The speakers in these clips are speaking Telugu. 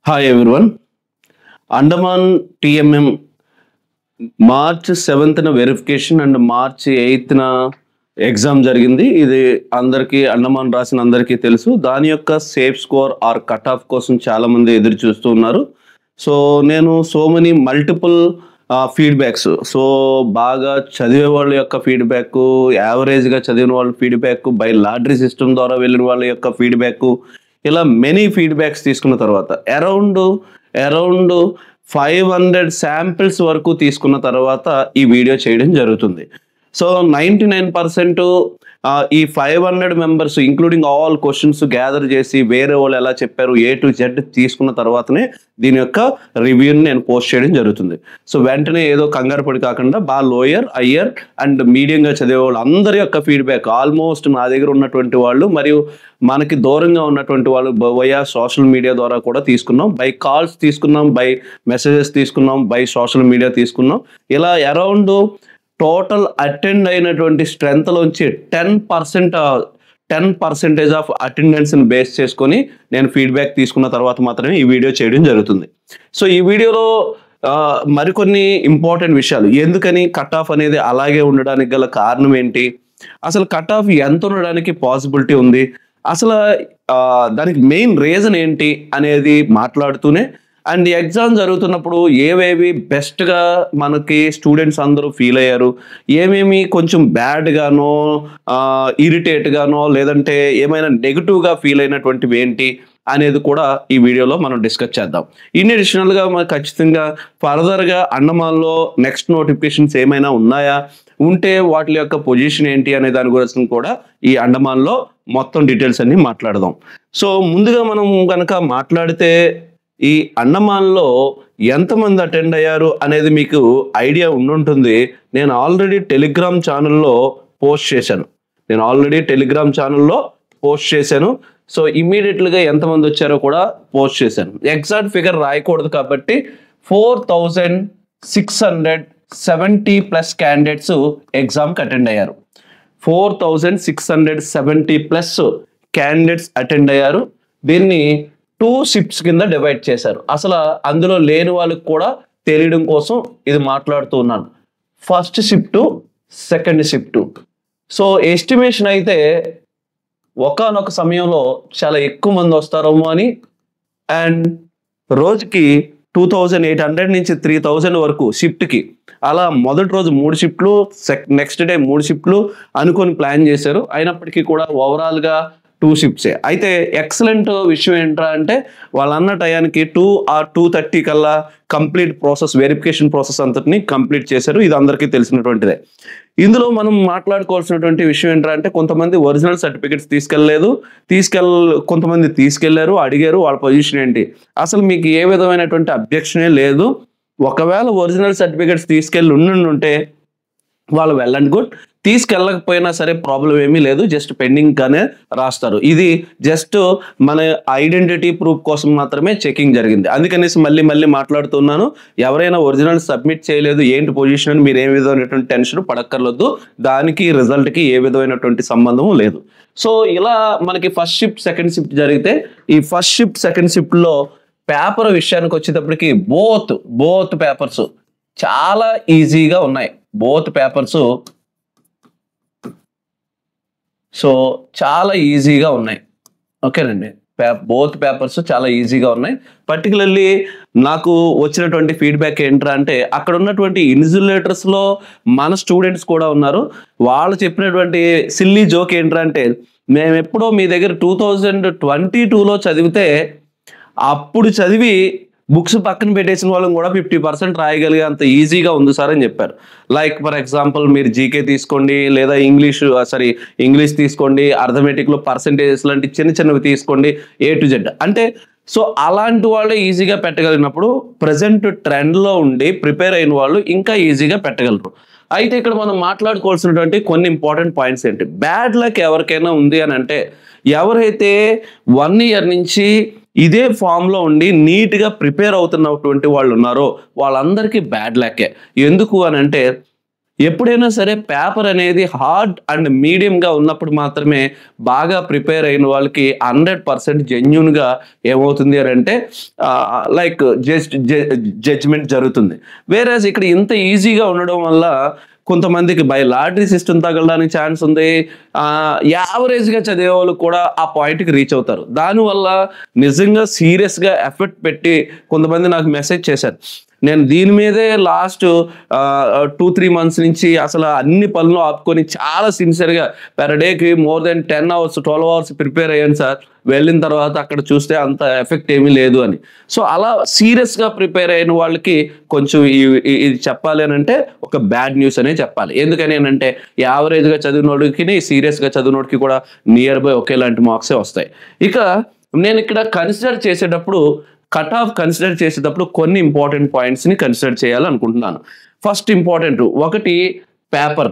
Hi everyone. Andaman TMM March 7th verification and March 8th exam జరిగింది. ఇది అందరికీ అండమాన్ రాసిన అందరికీ తెలుసు. దాని యొక్క safe score or cut off కోసం చాలామంది ఎదురు చూస్తూ ఉన్నారు. సో నేను మెనీ మల్టిపుల్ ఫీడ్బ్యాక్స్, సో బాగా చదివే వాళ్ళ యొక్క ఫీడ్బ్యాక్, యావరేజ్గా చదివిన వాళ్ళ ఫీడ్బ్యాక్, బై లాటరీ సిస్టమ్ ద్వారా వెళ్ళిన వాళ్ళ యొక్క ఫీడ్బ్యాక్, ఇలా మెనీ ఫీడ్బ్యాక్స్ తీసుకున్న తర్వాత అరౌండ్ 500 శాంపిల్స్ వరకు తీసుకున్న తర్వాత ఈ వీడియో చేయడం జరుగుతుంది. సో 99% ఈ 500 members including all questions gather చేసి వేరే వాళ్ళు ఎలా చెప్పారు A to Z తీసుకున్న తర్వాతనే దీని యొక్క రివ్యూని నేను పోస్ట్ చేయడం జరుగుతుంది. సో వెంటనే ఏదో కంగారు పడి కాకుండా బాగా లోయర్, హయ్యర్ అండ్ మీడియంగా చదివే వాళ్ళు అందరి యొక్క ఫీడ్బ్యాక్ ఆల్మోస్ట్ నా దగ్గర ఉన్నటువంటి వాళ్ళు మరియు మనకి దూరంగా ఉన్నటువంటి వాళ్ళు వయా సోషల్ మీడియా ద్వారా కూడా తీసుకున్నాం, బై కాల్స్ తీసుకున్నాం, బై మెసేజెస్ తీసుకున్నాం, బై సోషల్ మీడియా తీసుకున్నాం. ఇలా అరౌండ్ టోటల్ అటెండ్ అయినటువంటి స్ట్రెంత్లోంచి 10% ఆఫ్ అటెండెన్స్ని బేస్ చేసుకొని నేను ఫీడ్బ్యాక్ తీసుకున్న తర్వాత మాత్రమే ఈ వీడియో చేయడం జరుగుతుంది. సో ఈ వీడియోలో మరికొన్ని ఇంపార్టెంట్ విషయాలు, ఎందుకని కట్ ఆఫ్ అనేది అలాగే ఉండడానికి గల కారణం ఏంటి, అసలు కట్ ఆఫ్ ఎంత ఉండడానికి పాసిబిలిటీ ఉంది, అసలు దానికి మెయిన్ రీజన్ ఏంటి అనేది మాట్లాడుతూనే, అండ్ ఎగ్జామ్ జరుగుతున్నప్పుడు ఏవేవి బెస్ట్గా మనకి స్టూడెంట్స్ అందరూ ఫీల్ అయ్యారు, ఏమేమి కొంచెం బ్యాడ్గానో ఇరిటేట్గానో లేదంటే ఏమైనా నెగిటివ్గా ఫీల్ అయినటువంటివి ఏంటి అనేది కూడా ఈ వీడియోలో మనం డిస్కస్ చేద్దాం. ఇన్ అడిషనల్గా మనకు ఖచ్చితంగా ఫర్దర్గా అండమాన్లో నెక్స్ట్ నోటిఫికేషన్స్ ఏమైనా ఉన్నాయా, ఉంటే వాటి యొక్క పొజిషన్ ఏంటి అనే దాని గురించి కూడా ఈ అండమాన్లో మొత్తం డీటెయిల్స్ అన్ని మాట్లాడదాం. సో ముందుగా మనం కనుక మాట్లాడితే ఈ అండమాన్లో ఎంతమంది అటెండ్ అయ్యారు అనేది మీకు ఐడియా ఉండుంటుంది. నేను ఆల్రెడీ టెలిగ్రామ్ ఛానల్లో పోస్ట్ చేశాను. సో ఇమ్మీడియట్గా ఎంతమంది వచ్చారో కూడా పోస్ట్ చేశాను. ఎగ్జాక్ట్ ఫిగర్ రాయకూడదు కాబట్టి 4670+ క్యాండిడేట్స్ ఎగ్జామ్కి అటెండ్ అయ్యారు. 4670+ క్యాండిడేట్స్ అటెండ్ అయ్యారు. దీన్ని 2 షిఫ్ట్స్ కింద డివైడ్ చేశారు. అసలు అందులో లేని వాళ్ళకి కూడా తెలియడం కోసం ఇది మాట్లాడుతూ ఉన్నాను. First shift, second shift. So estimation అయితే ఒకానొక సమయంలో చాలా ఎక్కువ మంది వస్తారేమో అని, అండ్ రోజుకి 2800 నుంచి 3000 వరకు షిఫ్ట్కి, అలా మొదటి రోజు 3 షిఫ్ట్లు, నెక్స్ట్ డే 3 షిఫ్ట్లు అనుకొని ప్లాన్ చేశారు. అయినప్పటికీ కూడా ఓవరాల్గా 2 షిఫ్ట్సే. అయితే ఎక్సలెంట్ విషయం ఏంట్రా అంటే వాళ్ళన్న టయానికి 2 or 2:30 కల్లా కంప్లీట్ ప్రాసెస్, వెరిఫికేషన్ ప్రాసెస్ అంతటిని కంప్లీట్ చేశారు. ఇది అందరికీ తెలిసినటువంటిదే. ఇందులో మనం మాట్లాడుకోవాల్సినటువంటి విషయం ఏంట్రా అంటే కొంతమంది ఒరిజినల్ సర్టిఫికెట్స్ కొంతమంది తీసుకెళ్లారు, అడిగారు వాళ్ళ పొజిషన్ ఏంటి, అసలు మీకు ఏ విధమైనటువంటి అబ్జెక్షనే లేదు. ఒకవేళ ఒరిజినల్ సర్టిఫికెట్స్ తీసుకెళ్ళి ఉంటే వాళ్ళు వెల్ అండ్ గుడ్, తీసుకెళ్ళకపోయినా సరే ప్రాబ్లం ఏమీ లేదు, జస్ట్ పెండింగ్గానే రాస్తారు. ఇది జస్ట్ మన ఐడెంటిటీ ప్రూఫ్ కోసం మాత్రమే చెకింగ్ జరిగింది. అందుకనేసి మళ్ళీ మాట్లాడుతున్నాను, ఎవరైనా ఒరిజినల్ సబ్మిట్ చేయలేదు ఏంటి పొజిషన్ అని మీరు ఏ విధమైనటువంటి టెన్షన్ పడక్కర్లేదు. దానికి రిజల్ట్కి ఏ విధమైనటువంటి సంబంధం లేదు. సో ఇలా మనకి ఫస్ట్ షిఫ్ట్, సెకండ్ షిఫ్ట్ జరిగితే ఈ ఫస్ట్ షిఫ్ట్, సెకండ్ షిఫ్ట్లో పేపర్ విషయానికి వచ్చేటప్పటికి బోత్ పేపర్స్ చాలా ఈజీగా ఉన్నాయి. బోత్ పేపర్స్ సో చాలా ఈజీగా ఉన్నాయి. ఓకేనండి, బోత్ పేపర్స్ చాలా ఈజీగా ఉన్నాయి. పర్టికులర్లీ నాకు వచ్చినటువంటి ఫీడ్బ్యాక్ ఏంట్రా అంటే అక్కడ ఉన్నటువంటి ఇన్సులేటర్స్లో మన స్టూడెంట్స్ కూడా ఉన్నారు. వాళ్ళు చెప్పినటువంటి సిల్లీ జోక్ ఏంట్రా అంటే, మేము ఎప్పుడో మీ దగ్గర 2022లో చదివితే అప్పుడు చదివి బుక్స్ పక్కన పెట్టేసిన వాళ్ళని కూడా 50% రాయగలిగే అంత ఈజీగా ఉంది సార్ అని చెప్పారు. లైక్ ఫర్ ఎగ్జాంపుల్ మీరు జీకే తీసుకోండి, లేదా ఇంగ్లీష్ తీసుకోండి, అర్థమెటిక్లో పర్సంటేజెస్ లాంటి చిన్నవి తీసుకోండి, A to Z. అంటే సో అలాంటి వాళ్ళే ఈజీగా పెట్టగలిగినప్పుడు ప్రజెంట్ ట్రెండ్లో ఉండి ప్రిపేర్ అయిన వాళ్ళు ఇంకా ఈజీగా పెట్టగలరు. అయితే ఇక్కడ మనం మాట్లాడుకోవాల్సినటువంటి కొన్ని ఇంపార్టెంట్ పాయింట్స్ ఏంటి, బ్యాడ్ లక్ ఎవరికైనా ఉంది అని అంటే ఎవరైతే 1 year నుంచి ఇదే ఫామ్లో ఉండి నీట్గా ప్రిపేర్ అవుతున్నటువంటి వాళ్ళు ఉన్నారో వాళ్ళందరికీ బ్యాడ్ లక్కే. ఎందుకు అని అంటే ఎప్పుడైనా సరే పేపర్ అనేది హార్డ్ అండ్ మీడియంగా ఉన్నప్పుడు మాత్రమే బాగా ప్రిపేర్ అయిన వాళ్ళకి 100% జెన్యున్గా ఏమవుతుంది అని అంటే లైక్ జడ్జ్మెంట్ జరుగుతుంది. వేరేస్ ఇక్కడ ఇంత ఈజీగా ఉండడం వల్ల కొంతమందికి బై లాటరీ సిస్టమ్ తగలడానికి ఛాన్స్ ఉంది. యావరేజ్గా చదివే వాళ్ళు కూడా ఆ పాయింట్కి రీచ్ అవుతారు. దానివల్ల నిజంగా సీరియస్గా ఎఫర్ట్ పెట్టి కొంతమంది నాకు మెసేజ్ చేశారు. నేను దీని మీదే లాస్ట్ 2-3 మంత్స్ నుంచి అసలు అన్ని పనులు ఆపుకొని చాలా సిన్సియర్గా పెర్ డేకి more than 10 hours 12 hours prepare అయ్యాను సార్. వెళ్ళిన తర్వాత అక్కడ చూస్తే అంత ఎఫెక్ట్ ఏమీ లేదు అని. సో అలా సీరియస్గా ప్రిపేర్ అయిన వాళ్ళకి కొంచెం ఇది చెప్పాలి అని అంటే ఒక బ్యాడ్ న్యూస్ అనే చెప్పాలి. ఎందుకని అంటే యావరేజ్గా చదివినోడికి సీరియస్గా చదివినోడికి కూడా నియర్ బై ఒకేలాంటి మార్క్సే వస్తాయి. ఇక నేను ఇక్కడ కన్సిడర్ చేసేటప్పుడు కట్ ఆఫ్ కన్సిడర్ చేసేటప్పుడు కొన్ని ఇంపార్టెంట్ పాయింట్స్ని కన్సిడర్ చేయాలనుకుంటున్నాను. ఫస్ట్ ఇంపార్టెంట్ ఒకటి పేపర్,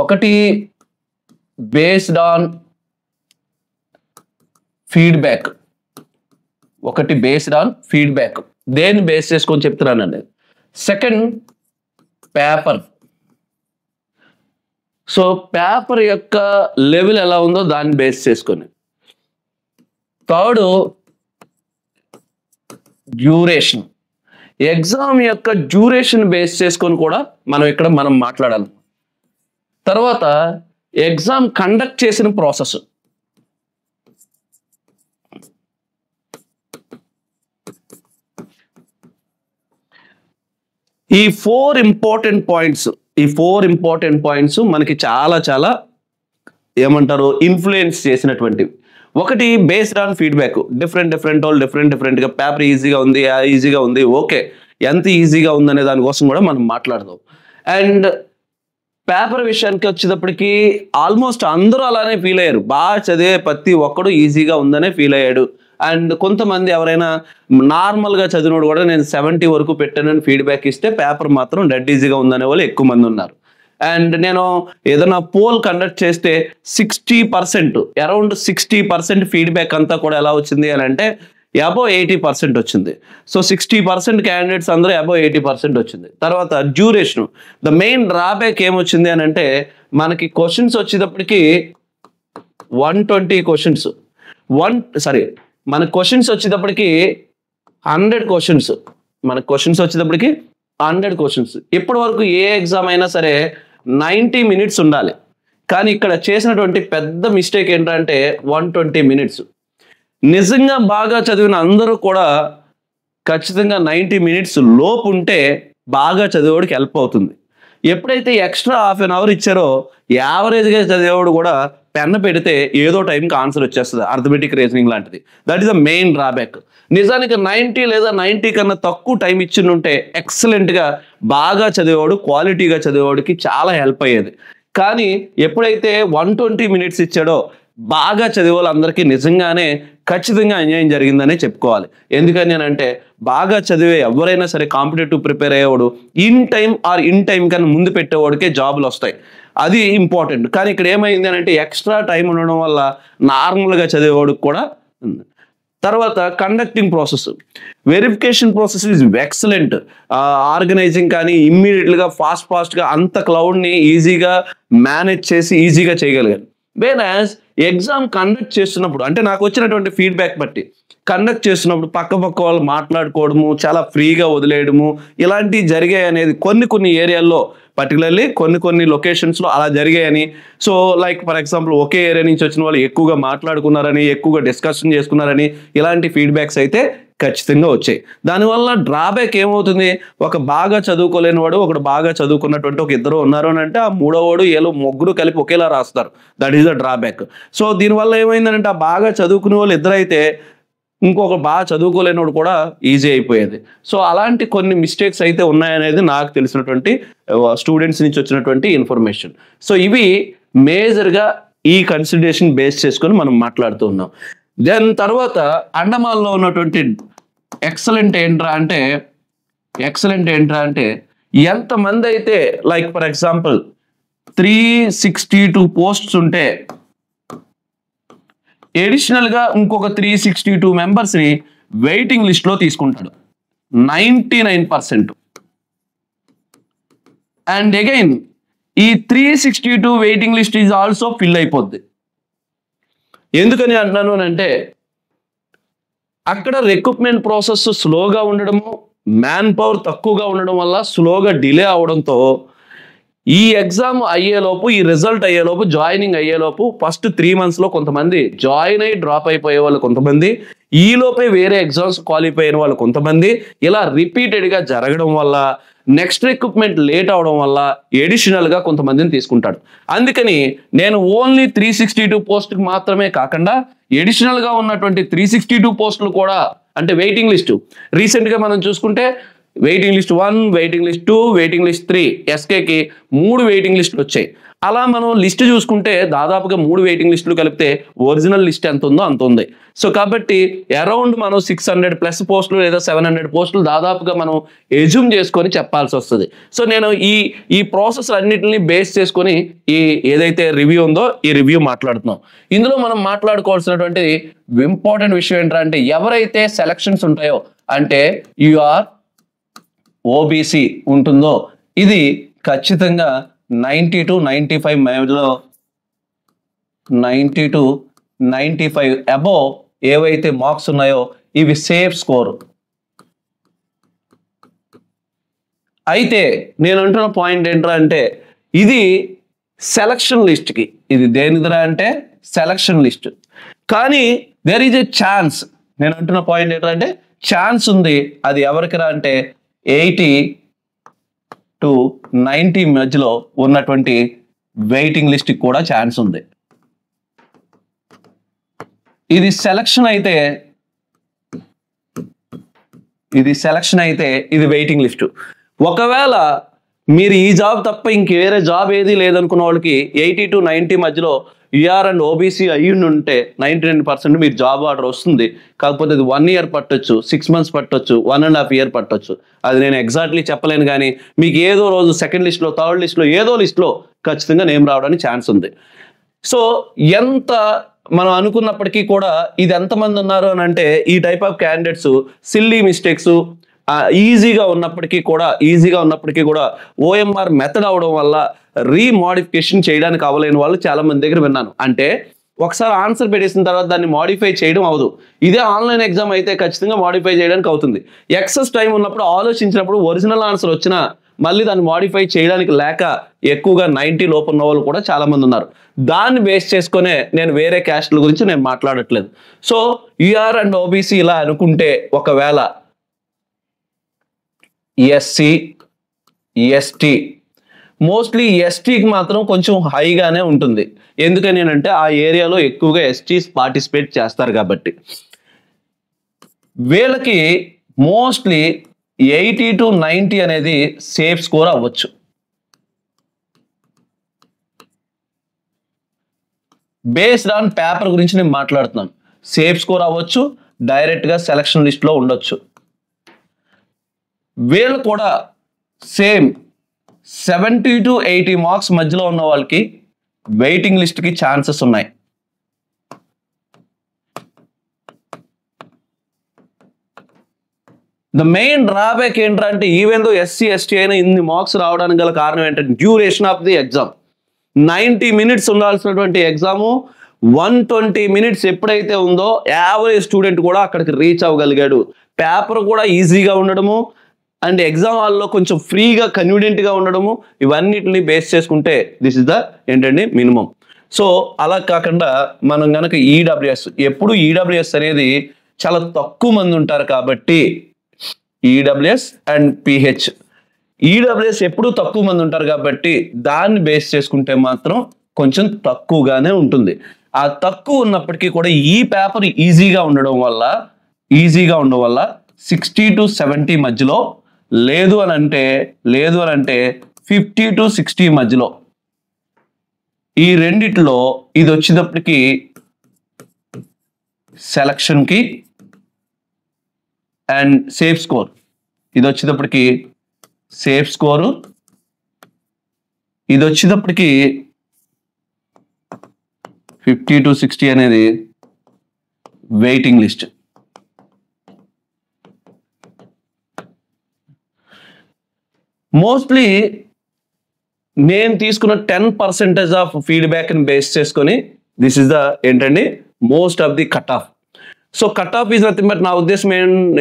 ఒకటి బేస్డ్ ఆన్ ఫీడ్బ్యాక్, ఒకటి బేస్డ్ ఆన్ ఫీడ్బ్యాక్. దేన్ని బేస్ చేసుకొని చెప్తున్నానండి. Second paper. సో పేపర్ యొక్క లెవెల్ ఎలా ఉందో దాన్ని బేస్ చేసుకొని. Third duration. ఎగ్జామ్ యొక్క డ్యూరేషన్ బేస్ చేసుకొని కూడా మనం మాట్లాడాలి. తర్వాత ఎగ్జామ్ కండక్ట్ చేసిన ప్రాసెస్. ఈ ఫోర్ ఇంపార్టెంట్ పాయింట్స్ మనకి చాలా చాలా ఏమంటారు ఇన్ఫ్లుయెన్స్ చేసినటువంటివి. ఒకటి బేస్డ్ ఆన్ ఫీడ్బ్యాక్. డిఫరెంట్ వాళ్ళు డిఫరెంట్గా పేపర్ ఈజీగా ఉంది ఓకే, ఎంత ఈజీగా ఉందనే దానికోసం కూడా మనం మాట్లాడదాం. అండ్ పేపర్ విషయానికి వచ్చేటప్పటికి ఆల్మోస్ట్ అందరూ అలానే ఫీల్ అయ్యారు. బాగా చదివే ప్రతి ఒక్కడు ఈజీగా ఉందనే ఫీల్ అయ్యాడు. అండ్ కొంతమంది ఎవరైనా నార్మల్గా చదివినోడు కూడా నేను 70 వరకు పెట్టానని ఫీడ్బ్యాక్ ఇస్తే పేపర్ మాత్రం డెడ్ ఈజీగా ఉందనే వాళ్ళు ఎక్కువ మంది ఉన్నారు. అండ్ నేను ఏదైనా పోల్ కండక్ట్ చేస్తే 60%, అరౌండ్ 60% ఫీడ్బ్యాక్ అంతా కూడా ఎలా వచ్చింది అని అంటే అబౌవ్ 80% వచ్చింది. సో 60% క్యాండిడేట్స్ అందరూ అబౌవ్ 80% వచ్చింది. తర్వాత డ్యూరేషన్. ద మెయిన్ డ్రాబ్యాక్ ఏమొచ్చింది అని అంటే మనకి క్వశ్చన్స్ వచ్చేటప్పటికి 120 క్వశ్చన్స్, మన క్వశ్చన్స్ వచ్చేటప్పటికి 100 క్వశ్చన్స్, వచ్చేటప్పటికి 100 క్వశ్చన్స్. ఇప్పటి వరకు ఏ ఎగ్జామ్ అయినా సరే 90 minutes ఉండాలి. కానీ ఇక్కడ చేసినటువంటి పెద్ద మిస్టేక్ ఏంటంటే 120 minutes. నిజంగా బాగా చదివిన అందరూ కూడా ఖచ్చితంగా 90 minutes లోపు ఉంటే బాగా చదివేవాడికి హెల్ప్ అవుతుంది. ఎప్పుడైతే ఎక్స్ట్రా హాఫ్ అన్ అవర్ ఇచ్చారో యావరేజ్గా చదివేవాడు కూడా పెన్ను పెడితే ఏదో టైంకి ఆన్సర్ వచ్చేస్తుంది, అర్థమెటిక్ రీజనింగ్ లాంటిది. That is the main drawback. నిజానికి 90 లేదా 90 కన్నా తక్కువ టైం ఇచ్చిండుంటే ఎక్సలెంట్గా బాగా చదివేవాడు క్వాలిటీగా చదివేవాడికి చాలా హెల్ప్ అయ్యేది. కానీ ఎప్పుడైతే 120 minutes ఇచ్చాడో బాగా చదివే వాళ్ళందరికీ నిజంగానే ఖచ్చితంగా అన్యాయం జరిగిందనే చెప్పుకోవాలి. ఎందుకని అంటే బాగా చదివే ఎవరైనా సరే కాంపిటేటివ్ ప్రిపేర్ అయ్యేవాడు ఇన్ టైం కన్నా ముందు పెట్టేవాడికే జాబులు వస్తాయి. అది ఇంపార్టెంట్. కానీ ఇక్కడ ఏమైంది అని అంటే ఎక్స్ట్రా టైం ఉండడం వల్ల నార్మల్గా చదివేవాడికి కూడా ఉంది. తర్వాత conducting process, verification process is excellent. Organizing కానీ ఇమ్మీడియట్గా ఫాస్ట్గా అంత క్లౌడ్ని ఈజీగా మేనేజ్ చేసి ఈజీగా చేయగలిగాను. వేరాజ్ ఎగ్జామ్ కండక్ట్ చేస్తున్నప్పుడు అంటే నాకు వచ్చినటువంటి ఫీడ్బ్యాక్ బట్టి కండక్ట్ చేస్తున్నప్పుడు పక్క వాళ్ళు మాట్లాడుకోవడము, చాలా ఫ్రీగా వదిలేయడము ఇలాంటివి జరిగాయి అనేది కొన్ని ఏరియాల్లో, పర్టికులర్లీ కొన్ని లొకేషన్స్లో అలా జరిగాయని. So like for example okay area నుంచి వచ్చిన వాళ్ళు ఎక్కువగా మాట్లాడుకున్నారని, ఎక్కువగా డిస్కషన్ చేసుకున్నారని ఇలాంటి ఫీడ్బ్యాక్స్ అయితే ఖచ్చితంగా వచ్చాయి. దానివల్ల డ్రాబ్యాక్ ఏమవుతుంది, ఒక బాగా చదువుకోలేని వాడు ఒకడు బాగా చదువుకున్నటువంటి ఒక ఇద్దరు ఉన్నారు అని అంటే ఆ మూడో వాడు ముగ్గురు కలిపి ఒకేలా రాస్తారు. That is the drawback. So దీనివల్ల ఏమైందంటే ఆ బాగా చదువుకునే వాళ్ళు ఇద్దరైతే ఇంకొక బాగా చదువుకోలేనివాడు కూడా ఈజీ అయిపోయేది. సో అలాంటి కొన్ని మిస్టేక్స్ అయితే ఉన్నాయనేది నాకు తెలిసినటువంటి స్టూడెంట్స్ నుంచి వచ్చినటువంటి ఇన్ఫర్మేషన్. సో ఇవి మేజర్గా ఈ కన్సిడరేషన్ బేస్ చేసుకొని మనం మాట్లాడుతూ ఉన్నాం. దెన్ తర్వాత అండమాన్లో ఉన్నటువంటి ఎక్సలెంట్ ఏంట్రా అంటే ఎంతమంది అయితే లైక్ ఫర్ ఎగ్జాంపుల్ 362 పోస్ట్స్ ఉంటే ఎడిషనల్గా ఇంకొక 362 మెంబర్స్ని వెయిటింగ్ లిస్ట్లో తీసుకుంటాడు. 99%. అండ్ అగైన్ ఈ 362 waiting list is also fill అయిపోద్ది. ఎందుకని అంటున్నాను అని అంటే అక్కడ రిక్రూట్మెంట్ ప్రాసెస్ స్లోగా ఉండడము, మ్యాన్ పవర్ తక్కువగా ఉండడం వల్ల స్లోగా డిలే అవడంతో ఈ ఎగ్జామ్ అయ్యేలోపు, ఈ రిజల్ట్ అయ్యేలోపు, జాయినింగ్ అయ్యేలోపు ఫస్ట్ 3 monthsలో కొంతమంది జాయిన్ అయ్యి డ్రాప్ అయిపోయే వాళ్ళు కొంతమంది, ఈలోపే వేరే ఎగ్జామ్స్ క్వాలిఫై అయిన వాళ్ళు కొంతమంది, ఇలా రిపీటెడ్గా జరగడం వల్ల నెక్స్ట్ రిక్రూట్మెంట్ లేట్ అవడం వల్ల ఎడిషనల్గా కొంతమందిని తీసుకుంటాడు. అందుకని నేను ఓన్లీ 362 పోస్టుకి మాత్రమే కాకుండా ఎడిషనల్గా ఉన్నటువంటి 362 పోస్టులు కూడా, అంటే వెయిటింగ్ లిస్టు రీసెంట్గా మనం చూసుకుంటే waiting list 1, waiting list 2, waiting list 3, ఎస్కేకి 3 waiting లిస్టులు వచ్చాయి. అలా మనం లిస్ట్ చూసుకుంటే దాదాపుగా 3 వెయిటింగ్ లిస్టులు కలిపితే ఒరిజినల్ లిస్ట్ ఎంత ఉందో అంత ఉంది. సో కాబట్టి అరౌండ్ మనం 600+ పోస్టులు లేదా 700 పోస్టులు దాదాపుగా మనం ఎజ్యూమ్ చేసుకొని చెప్పాల్సి వస్తుంది. సో నేను ఈ ప్రాసెస్ అన్నిటిని బేస్ చేసుకొని ఈ ఏదైతే రివ్యూ ఉందో ఈ రివ్యూ మాట్లాడుతున్నాం. ఇందులో మనం మాట్లాడుకోవాల్సినటువంటి ఇంపార్టెంట్ విషయం ఏంటంటే ఎవరైతే సెలక్షన్స్ ఉంటాయో, అంటే యూఆర్ ఓబీసీ ఉంటుందో ఇది ఖచ్చితంగా 90 to 95 మధ్యలో 90 to 95 అబోవ్ ఏవైతే మార్క్స్ ఉన్నాయో ఇవి సేఫ్ స్కోర్. అయితే నేను అంటున్న పాయింట్ ఏంట్రా అంటే ఇది సెలక్షన్ లిస్ట్కి, ఇది దేనిదిరా అంటే సెలక్షన్ లిస్ట్. కానీ దేర్ ఈజ్ ఎ ఛాన్స్, నేను అంటున్న పాయింట్ ఏంటంటే ఛాన్స్ ఉంది. అది ఎవరికిరా అంటే 80 to 90 మధ్యలో ఉన్నటువంటి వెయిటింగ్ లిస్ట్కి కూడా ఛాన్స్ ఉంది. ఇది సెలక్షన్ అయితే ఇది వెయిటింగ్ లిస్ట్. ఒకవేళ మీరు ఈ జాబ్ తప్ప ఇంక వేరే జాబ్ ఏది లేదనుకున్న వాళ్ళకి 80 to 90 మధ్యలో యూఆర్ అండ్ ఓబీసీ అయ్యి ఉంటే 99% మీరు జాబ్ ఆర్డర్ వస్తుంది. కాకపోతే అది 1 year పట్టొచ్చు, 6 months పట్టొచ్చు, 1.5 year పట్టొచ్చు. అది నేను ఎగ్జాక్ట్లీ చెప్పలేను. కానీ మీకు ఏదో రోజు సెకండ్ లిస్ట్లో, థర్డ్ లిస్ట్లో, ఏదో లిస్ట్లో ఖచ్చితంగా నేమ్ రావడానికి ఛాన్స్ ఉంది. సో ఎంత మనం అనుకున్నప్పటికీ కూడా ఇది ఎంతమంది ఉన్నారు అని అంటే ఈ type of candidates silly mistakes ఈజీగా ఉన్నప్పటికీ కూడా ఓఎంఆర్ మెథడ్ అవడం వల్ల రీమోడిఫికేషన్ చేయడానికి అవ్వలేని వాళ్ళు చాలా మంది దగ్గర విన్నాను. అంటే ఒకసారి ఆన్సర్ పెట్టేసిన తర్వాత దాన్ని మోడిఫై చేయడం అవ్వదు. ఇదే ఆన్లైన్ ఎగ్జామ్ అయితే ఖచ్చితంగా మోడిఫై చేయడానికి అవుతుంది. ఎక్సెస్ టైం ఉన్నప్పుడు ఆలోచించినప్పుడు ఒరిజినల్ ఆన్సర్ వచ్చినా మళ్ళీ దాన్ని మోడిఫై చేయడానికి లేక ఎక్కువగా 90 లోపు ఉన్న వాళ్ళు కూడా చాలా మంది ఉన్నారు. దాన్ని బేస్ చేసుకునే నేను వేరే క్యాస్ట్ల గురించి నేను మాట్లాడట్లేదు. సో యూఆర్ అండ్ ఓబీసీ ఇలా అనుకుంటే ఒకవేళ ఎస్సీ, ఎస్టీ, మోస్ట్లీ ఎస్టీకి మాత్రం కొంచెం హైగానే ఉంటుంది. ఎందుకని అంటే ఆ ఏరియాలో ఎక్కువగా ఎస్టీస్ పార్టిసిపేట్ చేస్తారు కాబట్టి వీళ్ళకి మోస్ట్లీ 80 to 90 అనేది సేఫ్ స్కోర్ అవ్వచ్చు. బేస్డ్ ఆన్ పేపర్ గురించి నేను మాట్లాడుతున్నాను. సేఫ్ స్కోర్ అవ్వచ్చు, డైరెక్ట్గా సెలక్షన్ లిస్ట్లో ఉండొచ్చు. వీళ్ళు కూడా సేమ్ 70 to 80 మార్క్స్ మధ్యలో ఉన్న వాళ్ళకి వెయిటింగ్ లిస్ట్కి ఛాన్సెస్ ఉన్నాయి. ద మెయిన్ డ్రాబ్యాక్ ఏంటంటే ఈవెన్ దో ఎస్సీ, ఎస్టీ అయినా ఇన్ని మార్క్స్ రావడానికి గల కారణం ఏంటంటే duration of the exam. 90 minutes ఉండాల్సినటువంటి ఎగ్జాము 120 minutes ఎప్పుడైతే ఉందో యావరేజ్ స్టూడెంట్ కూడా అక్కడికి రీచ్ అవ్వగలిగాడు. పేపర్ కూడా ఈజీగా ఉండడము అండ్ ఎగ్జామ్ హాల్లో కొంచెం ఫ్రీగా కన్వీనియంట్గా ఉండడము, ఇవన్నిటిని బేస్ చేసుకుంటే దిస్ ఇస్ ద ఏంటండి మినిమం. సో అలా కాకుండా మనం కనుక ఈడబ్ల్యూఎస్, ఎప్పుడు ఈడబ్ల్యూఎస్ అనేది చాలా తక్కువ మంది ఉంటారు కాబట్టి ఈడబ్ల్యూఎస్ అండ్ పిహెచ్, ఈడబ్ల్యూఎస్ ఎప్పుడు తక్కువ మంది ఉంటారు కాబట్టి దాన్ని బేస్ చేసుకుంటే మాత్రం కొంచెం తక్కువగానే ఉంటుంది. ఆ తక్కువ ఉన్నప్పటికీ కూడా ఈ పేపర్ ఈజీగా ఉండడం వల్ల 60 to 70 మధ్యలో, లేదు అని అంటే 50 to 60 మధ్యలో, ఈ రెండిట్లో ఇది వచ్చేటప్పటికి సెలక్షన్కి అండ్ సేఫ్ స్కోర్, ఇది వచ్చేటప్పటికి సేఫ్ స్కోరు, ఇది వచ్చేటప్పటికి 50 to 60 అనేది వెయిటింగ్ లిస్ట్. మోస్ట్లీ నేను తీసుకున్న 10% ఆఫ్ ఫీడ్బ్యాక్ని బేస్ చేసుకొని దిస్ ఇస్ ద ఏంటండి most of the cut off. So cut off is nothing but నా ఉద్దేశం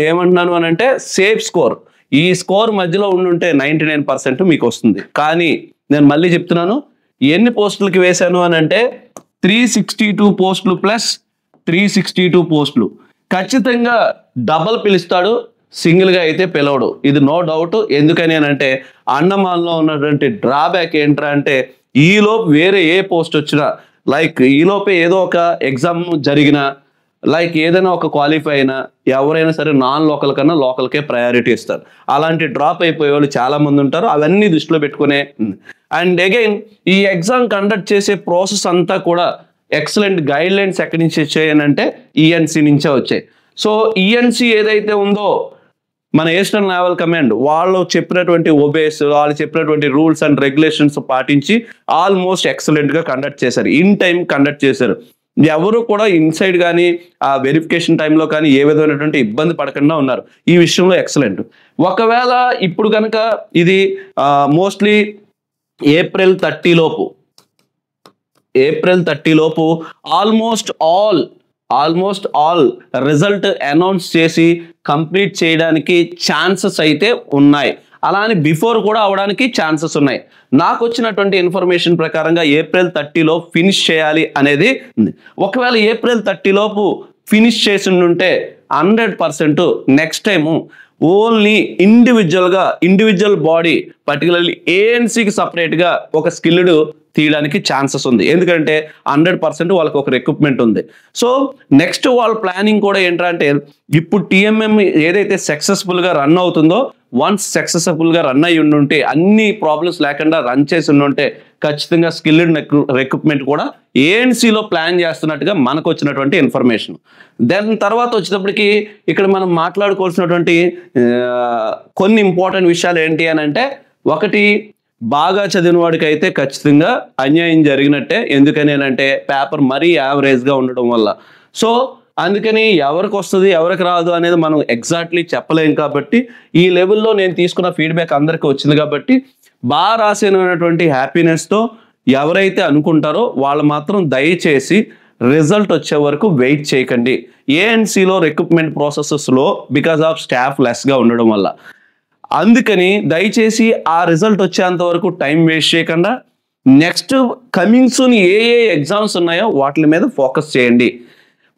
ఏమంటున్నాను అని అంటే సేఫ్ స్కోర్. ఈ స్కోర్ మధ్యలో ఉండుంటే 99% మీకు వస్తుంది. కానీ నేను మళ్ళీ చెప్తున్నాను, ఎన్ని పోస్టులకి వేశాను అని అంటే 362 పోస్టులు ప్లస్ 362 పోస్టులు. ఖచ్చితంగా డబల్ పిలుస్తాడు, సింగిల్గా అయితే పిలవడు, ఇది నో డౌట్. ఎందుకని అని అంటే అండమాన్లో ఉన్నటువంటి డ్రాబ్యాక్ ఏంట్రా అంటే ఈలోపు వేరే ఏ పోస్ట్ వచ్చినా, లైక్ ఈలోపే ఏదో ఒక ఎగ్జామ్ జరిగినా, లైక్ ఏదైనా ఒక క్వాలిఫై అయినా ఎవరైనా సరే నాన్ లోకల్ కన్నా లోకల్కే ప్రయారిటీ ఇస్తారు. అలాంటి డ్రాప్ అయిపోయే వాళ్ళు చాలామంది ఉంటారు. అవన్నీ దృష్టిలో పెట్టుకునే అండ్ అగైన్ ఈ ఎగ్జామ్ కండక్ట్ చేసే ప్రాసెస్ అంతా కూడా ఎక్సలెంట్ గైడ్ లైన్స్ ఎక్కడి నుంచి వచ్చాయనంటే ఈఎన్సీ నుంచే వచ్చాయి. సో ఈఎన్సీ ఏదైతే ఉందో మన ఈస్టర్న్ నావల్ కమాండ్ వాళ్ళు చెప్పినటువంటి ఒబేస్, వాళ్ళు చెప్పినటువంటి రూల్స్ అండ్ రెగ్యులేషన్స్ పాటించి ఆల్మోస్ట్ ఎక్సలెంట్గా కండక్ట్ చేశారు, ఇన్ టైం కండక్ట్ చేశారు. ఎవరు కూడా ఇన్సైడ్ కానీ ఆ వెరిఫికేషన్ టైంలో కానీ ఏ విధమైనటువంటి ఇబ్బంది పడకుండా ఉన్నారు. ఈ విషయంలో ఎక్సలెంట్. ఒకవేళ ఇప్పుడు కనుక ఇది మోస్ట్లీ ఏప్రిల్ 30 లోపు ఆల్మోస్ట్ ఆల్ రిజల్ట్ అనౌన్స్ చేసి కంప్లీట్ చేయడానికి ఛాన్సెస్ అయితే ఉన్నాయి. అలా అని బిఫోర్ కూడా అవడానికి ఛాన్సెస్ ఉన్నాయి. నాకు వచ్చినటువంటి ఇన్ఫర్మేషన్ ప్రకారంగా ఏప్రిల్ 30 ఫినిష్ చేయాలి అనేది ఉంది. ఒకవేళ ఏప్రిల్ 30 ఫినిష్ చేసి ఉంటే 100% next time only individual body particularly ఏఎన్సీకి సపరేట్గా ఒక స్కిల్డ్ తీయడానికి ఛాన్సెస్ ఉంది. ఎందుకంటే 100% వాళ్ళకి ఒక రిక్రూట్మెంట్ ఉంది. సో నెక్స్ట్ వాళ్ళ ప్లానింగ్ కూడా ఏంటంటే ఇప్పుడు టీఎంఎం ఏదైతే సక్సెస్ఫుల్గా రన్ అవుతుందో, వన్స్ సక్సెస్ఫుల్గా రన్ అయ్యి ఉంటే అన్ని ప్రాబ్లమ్స్ లేకుండా రన్ చేసి ఉంటే ఖచ్చితంగా స్కిల్డ్ రిక్రూట్మెంట్ కూడా ఏఎన్సీలో ప్లాన్ చేస్తున్నట్టుగా మనకు వచ్చినటువంటి ఇన్ఫర్మేషన్. దాని తర్వాత వచ్చేటప్పటికి ఇక్కడ మనం మాట్లాడుకోవాల్సినటువంటి కొన్ని ఇంపార్టెంట్ విషయాలు ఏంటి అని అంటే, ఒకటి బాగా చదివిన వాడికి అయితే ఖచ్చితంగా అన్యాయం జరిగినట్టే. ఎందుకని అంటే పేపర్ మరీ యావరేజ్గా ఉండడం వల్ల. సో అందుకని ఎవరికి వస్తుంది ఎవరికి రాదు అనేది మనం ఎగ్జాక్ట్లీ చెప్పలేం. కాబట్టి ఈ లెవెల్లో నేను తీసుకున్న ఫీడ్బ్యాక్ అందరికీ వచ్చింది కాబట్టి బాగా రాసినటువంటి హ్యాపీనెస్తో ఎవరైతే అనుకుంటారో వాళ్ళు మాత్రం దయచేసి రిజల్ట్ వచ్చే వరకు వెయిట్ చేయకండి. ఏఎన్సీలో రిక్రూట్మెంట్ ప్రాసెసెస్లో బికాస్ ఆఫ్ స్టాఫ్ లెస్గా ఉండడం వల్ల. అందుకని దయచేసి ఆ రిజల్ట్ వచ్చేంత వరకు టైం వేస్ట్ చేయకుండా నెక్స్ట్ కమింగ్ సూన్ ఏ ఎగ్జామ్స్ ఉన్నాయో వాటి మీద ఫోకస్ చేయండి.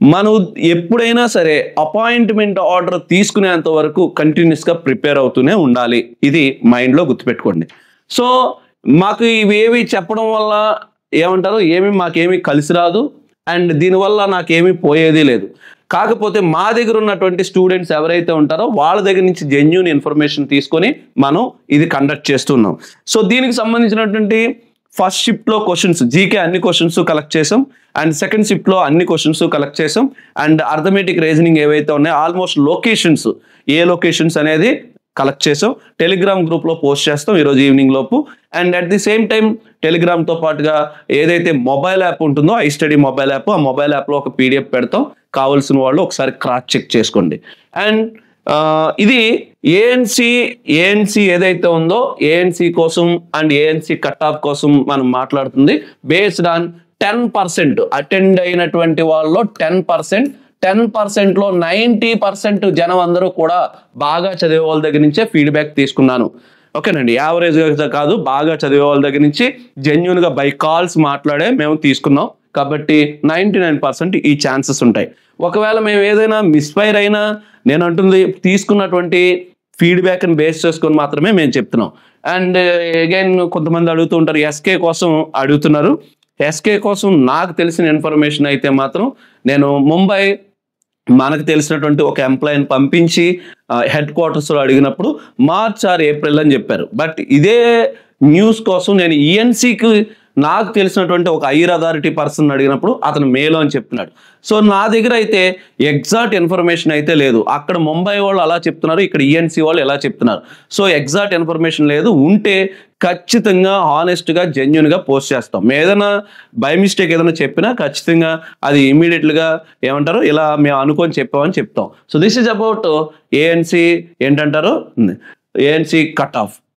మనం ఎప్పుడైనా సరే అపాయింట్మెంట్ ఆర్డర్ తీసుకునేంత వరకు కంటిన్యూస్గా ప్రిపేర్ అవుతూనే ఉండాలి. ఇది మైండ్లో గుర్తుపెట్టుకోండి. సో మాకు ఇవేవి చెప్పడం వల్ల ఏమంటారు, మాకేమీ కలిసి రాదు అండ్ దీనివల్ల నాకేమీ పోయేది లేదు. కాకపోతే మా దగ్గర ఉన్నటువంటి స్టూడెంట్స్ ఎవరైతే ఉంటారో వాళ్ళ దగ్గర నుంచి జెన్యూన్ ఇన్ఫర్మేషన్ తీసుకొని మనం ఇది కండక్ట్ చేస్తున్నాం. సో దీనికి సంబంధించినటువంటి ఫస్ట్ షిఫ్ట్లో క్వశ్చన్స్ జీకే అన్ని క్వశ్చన్స్ కలెక్ట్ చేసాం అండ్ సెకండ్ షిఫ్ట్లో అన్ని క్వశ్చన్స్ కలెక్ట్ చేసాం అండ్ అర్థమెటిక్ రీజనింగ్ ఏవైతే ఉన్నాయో ఆల్మోస్ట్ లొకేషన్స్ ఏ లొకేషన్స్ అనేది కలెక్ట్ చేసాం. టెలిగ్రామ్ గ్రూప్లో పోస్ట్ చేస్తాం ఈరోజు ఈవినింగ్ లోపు. And at the same time టెలిగ్రామ్తో పాటుగా ఏదైతే మొబైల్ యాప్ ఉంటుందో ఐ స్టడీ మొబైల్ యాప్, ఆ మొబైల్ యాప్లో ఒక పీడిఎఫ్ పెడతాం. కావాల్సిన వాళ్ళు ఒకసారి క్రాస్ చెక్ చేసుకోండి. అండ్ ఇది ఏఎన్సీ ఏదైతే ఉందో ఏఎన్సీ కోసం అండ్ ఏఎన్సీ కట్ ఆఫ్ కోసం మనం మాట్లాడుతుంది బేస్డ్ ఆన్ 10% అటెండ్ అయినటువంటి వాళ్ళలో 10%లో 90% జనం అందరూ కూడా బాగా చదివే వాళ్ళ దగ్గర నుంచే ఫీడ్బ్యాక్ తీసుకున్నాను. ఓకేనండి, యావరేజ్గా కాదు, బాగా చదివే వాళ్ళ దగ్గర నుంచి జెన్యూన్గా బై కాల్స్ మాట్లాడే మేము తీసుకున్నాం. కాబట్టి 99% ఈ ఛాన్సెస్ ఉంటాయి. ఒకవేళ మేము ఏదైనా మిస్ఫైర్ అయినా నేను అంటుంది తీసుకున్నటువంటి ఫీడ్బ్యాక్ని బేస్ చేసుకొని మాత్రమే మేము చెప్తున్నాం. అండ్ అగైన్ కొంతమంది అడుగుతూ ఉంటారు, ఎస్కే కోసం అడుగుతున్నారు. ఎస్కే కోసం నాకు తెలిసిన ఇన్ఫర్మేషన్ అయితే మాత్రం నేను ముంబై మనకు తెలిసినటువంటి ఒక ఎంప్లాయీని పంపించి హెడ్ క్వార్టర్స్లో అడిగినప్పుడు మార్చ్ ఆర్ ఏప్రిల్ అని చెప్పారు. బట్ ఇదే న్యూస్ కోసం నేను ఈఎన్సీకి నాకు తెలిసినటువంటి ఒక హైయర్ అథారిటీ పర్సన్ అడిగినప్పుడు అతను మేలో అని చెప్తున్నాడు. సో నా దగ్గర అయితే ఎగ్జాక్ట్ ఇన్ఫర్మేషన్ అయితే లేదు. అక్కడ ముంబై వాళ్ళు అలా చెప్తున్నారు, ఇక్కడ ఈఎన్సీ వాళ్ళు ఎలా చెప్తున్నారు. సో ఎగ్జాక్ట్ ఇన్ఫర్మేషన్ లేదు. ఉంటే ఖచ్చితంగా హానెస్ట్గా జెన్యూన్గా పోస్ట్ చేస్తాం. ఏదైనా బై మిస్టేక్ ఏదైనా చెప్పినా ఖచ్చితంగా అది ఇమీడియట్గా ఏమంటారు ఇలా మేము అనుకొని చెప్పామని చెప్తాం. So this is about ANC ఏంటంటారు ఏఎన్సీ కట్ ఆఫ్.